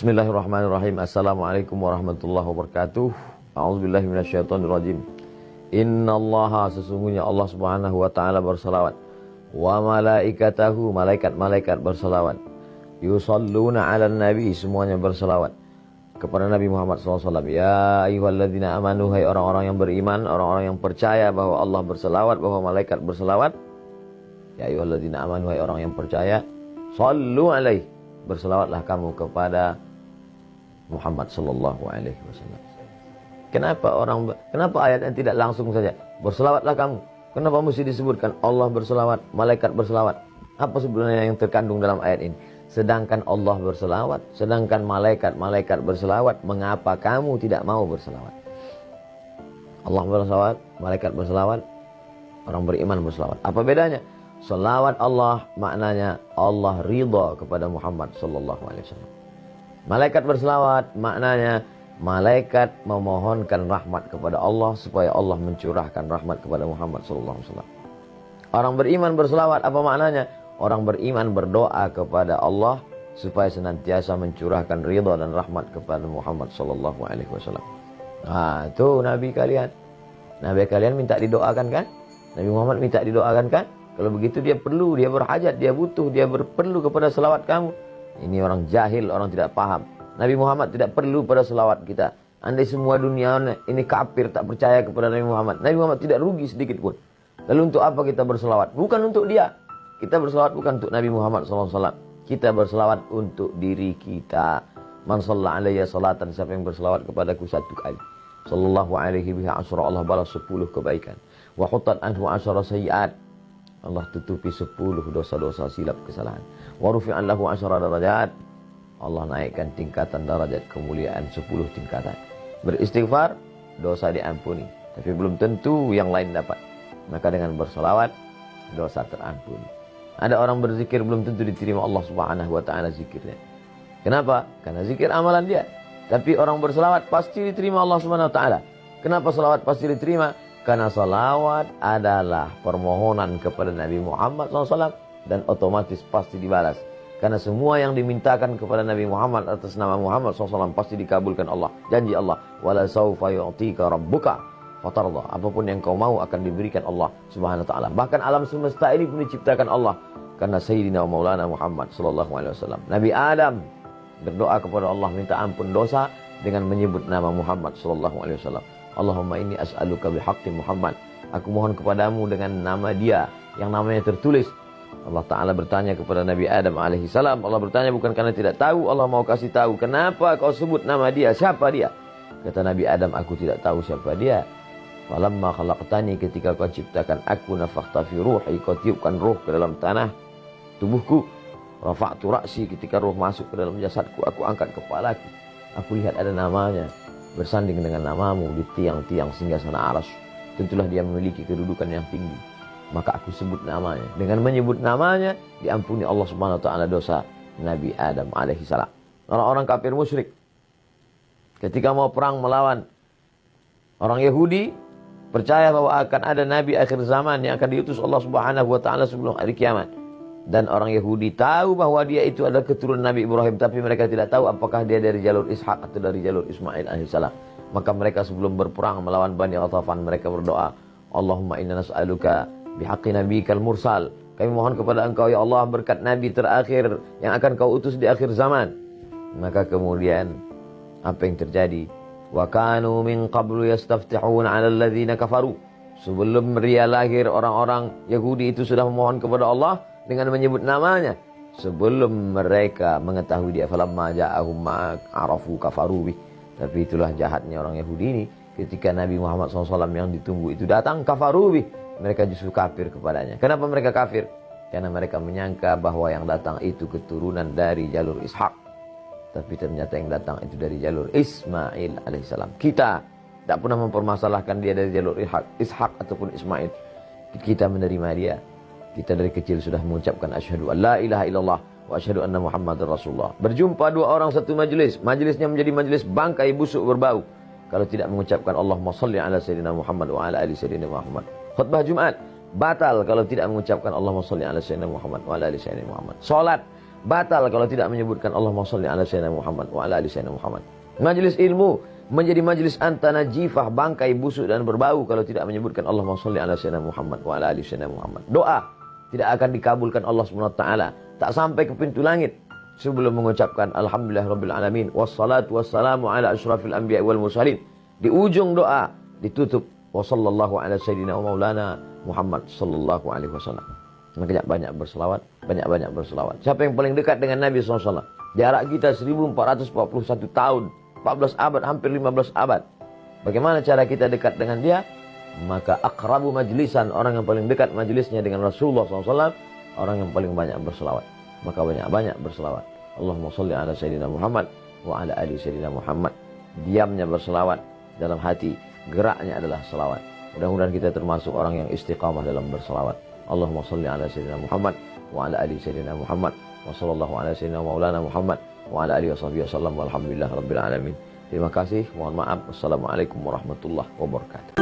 Bismillahirrahmanirrahim. Assalamualaikum warahmatullahi wabarakatuh. A'udzubillahi minasyaitonirrajim. Innallaha, sesungguhnya Allah Subhanahu wa taala berselawat, wa malaikatahu, malaikat-malaikat berselawat, yusalluna 'alan nabi, semuanya berselawat kepada Nabi Muhammad SAW. Ya ayyuhalladzina amanu, hai orang-orang yang beriman, orang-orang yang percaya bahwa Allah berselawat, bahwa malaikat berselawat. Ya ayyuhalladzina amanu, hai orang yang percaya, sallu alaihi, berselawatlah kamu kepada Muhammad sallallahu alaihi wasallam. Kenapa ayat yang tidak langsung saja berselawatlah kamu? Kenapa mesti disebutkan Allah berselawat, malaikat berselawat? Apa sebenarnya yang terkandung dalam ayat ini? Sedangkan Allah berselawat, sedangkan malaikat berselawat, mengapa kamu tidak mau berselawat? Allah berselawat, malaikat berselawat, orang beriman berselawat. Apa bedanya? Selawat Allah maknanya Allah ridha kepada Muhammad sallallahu alaihi wasallam. Malaikat berselawat maknanya malaikat memohonkan rahmat kepada Allah supaya Allah mencurahkan rahmat kepada Muhammad sallallahu alaihi wasallam. Orang beriman berselawat apa maknanya? Orang beriman berdoa kepada Allah supaya senantiasa mencurahkan ridha dan rahmat kepada Muhammad sallallahu alaihi wasallam. Nah, itu nabi kalian. Nabi kalian minta didoakan kan? Nabi Muhammad minta didoakan kan? Kalau begitu dia perlu, dia berhajat, dia butuh, dia perlu kepada selawat kamu. Ini orang jahil, orang tidak paham. Nabi Muhammad tidak perlu pada selawat kita. Andai semua dunia ini kafir, tak percaya kepada Nabi Muhammad, Nabi Muhammad tidak rugi sedikit pun. Lalu untuk apa kita berselawat? Bukan untuk dia. Kita berselawat bukan untuk Nabi Muhammad SAW. Kita berselawat untuk diri kita. Man shalla alayya salatan, siapa yang berselawat kepadaku satu kali, sallallahu alaihi biha asyara, Allah balas 10 kebaikan. Wa hutat anhu asyara sayyi'at, Allah tutupi 10 dosa-dosa silap kesalahan. Wa rufi'an lahu asyara darajat, Allah naikkan tingkatan darajat kemuliaan 10 tingkatan. Beristighfar, dosa diampuni. Tapi belum tentu yang lain dapat. Maka dengan berselawat, dosa terampuni. Ada orang berzikir belum tentu diterima Allah Subhanahu wa taala zikirnya. Kenapa? Karena zikir amalan dia. Tapi orang berselawat pasti diterima Allah Subhanahu wa taala. Kenapa selawat pasti diterima? Karena salawat adalah permohonan kepada Nabi Muhammad SAW dan otomatis pasti dibalas. Karena semua yang dimintakan kepada Nabi Muhammad atas nama Muhammad SAW pasti dikabulkan Allah. Janji Allah, wala saufa yu'tika rabbuka fatarda. Apapun yang kau mau akan diberikan Allah Subhanahu wa taala. Bahkan alam semesta ini pun diciptakan Allah karena Sayyidina Maulana Muhammad SAW. Nabi Adam berdoa kepada Allah minta ampun dosa dengan menyebut nama Muhammad SAW. Allahumma inni as'aluka bihaqqi Muhammad. Aku mohon kepadamu dengan nama dia yang namanya tertulis. Allah Ta'ala bertanya kepada Nabi Adam alaihi salam. Allah bertanya bukan karena tidak tahu, Allah mau kasih tahu. Kenapa kau sebut nama dia? Siapa dia? Kata Nabi Adam, aku tidak tahu siapa dia. Falamma khalaqtani, ketika kau ciptakan aku, nafakhta fi ruhi, kau tiupkan ruh ke dalam tanah tubuhku. Rafa'tu ra'si, ketika ruh masuk ke dalam jasadku, aku angkat kepalaku. Aku lihat ada namanya bersanding dengan namamu di tiang-tiang singgasana arsy. Tentulah dia memiliki kedudukan yang tinggi. Maka aku sebut namanya. Dengan menyebut namanya diampuni Allah Subhanahu wa taala dosa Nabi Adam alaihi salam. Orang-orang kafir musyrik ketika mau perang melawan orang Yahudi, percaya bahwa akan ada nabi akhir zaman yang akan diutus Allah Subhanahu wa taala sebelum hari kiamat. Dan orang Yahudi tahu bahwa dia itu adalah keturunan Nabi Ibrahim, tapi mereka tidak tahu apakah dia dari jalur Ishak atau dari jalur Ismail alaihissalam. Maka mereka sebelum berperang melawan Bani Ghatafan, mereka berdoa, Allahumma inna nas'aluka bihaqqi nabiyikal mursal. Kami mohon kepada engkau ya Allah berkat nabi terakhir yang akan kau utus di akhir zaman. Maka kemudian apa yang terjadi? Wa kanu min qablu yastaftihuna 'ala alladhina kafaru. Sebelum dia lahir, orang-orang Yahudi itu sudah memohon kepada Allah dengan menyebut namanya sebelum mereka mengetahui dia. Falamma ja'ahum ma arafu kafaru bih. Tapi itulah jahatnya orang Yahudi ini, ketika Nabi Muhammad SAW yang ditunggu itu datang, kafaru bih, mereka justru kafir kepadanya. Kenapa mereka kafir? Karena mereka menyangka bahwa yang datang itu keturunan dari jalur Ishak, tapi ternyata yang datang itu dari jalur Ismail alaihissalam. Kita tidak pernah mempermasalahkan dia dari jalur Ishak ataupun Ismail. Kita menerima dia. Kita dari kecil sudah mengucapkan asyhadu an la ilaha illallah wa asyhadu anna Muhammadar Rasulullah. Berjumpa dua orang satu majelis, majelisnya menjadi majelis bangkai busuk berbau kalau tidak mengucapkan Allahumma shalli ala sayyidina Muhammad wa ala ali sayyidina Muhammad. Khutbah Jumat batal kalau tidak mengucapkan Allahumma shalli ala sayyidina Muhammad wa ala ali sayyidina Muhammad. Salat batal kalau tidak menyebutkan Allahumma sholli ala sayyidina Muhammad wa ala ali sayyidina Muhammad. Majelis ilmu menjadi majelis antana jifah, bangkai busuk dan berbau kalau tidak menyebutkan Allahumma sholli ala sayyidina Muhammad wa ala ali sayyidina Muhammad. Doa tidak akan dikabulkan Allah Subhanahu wa taala, tak sampai ke pintu langit sebelum mengucapkan alhamdulillahirabbil alamin wassalatu wassalamu ala asyrafil anbiya wal mursalin. Di ujung doa ditutup wa sallallahu ala sayyidina wa maulana Muhammad sallallahu alaihi wasallam. Makanya banyak berselawat, banyak-banyak berselawat. Siapa yang paling dekat dengan Nabi SAW? Jarak kita 1441 tahun, 14 abad, hampir 15 abad. Bagaimana cara kita dekat dengan dia? Maka akrabu majlisan, orang yang paling dekat majlisnya dengan Rasulullah SAW, orang yang paling banyak berselawat. Maka banyak-banyak berselawat. Allahumma sholli ala sayyidina Muhammad wa ala ali sayyidina Muhammad. Diamnya berselawat, dalam hati geraknya adalah selawat. Mudah-mudahan kita termasuk orang yang istiqamah dalam berselawat. Allahumma sholli ala sayyidina Muhammad wa ala ali sayyidina Muhammad wa sallallahu ala sayyidina maulana Muhammad wa ala alihi washabihi wasallam walhamdulillah rabbil alamin. Terima kasih, mohon maaf. Wassalamualaikum warahmatullahi wabarakatuh.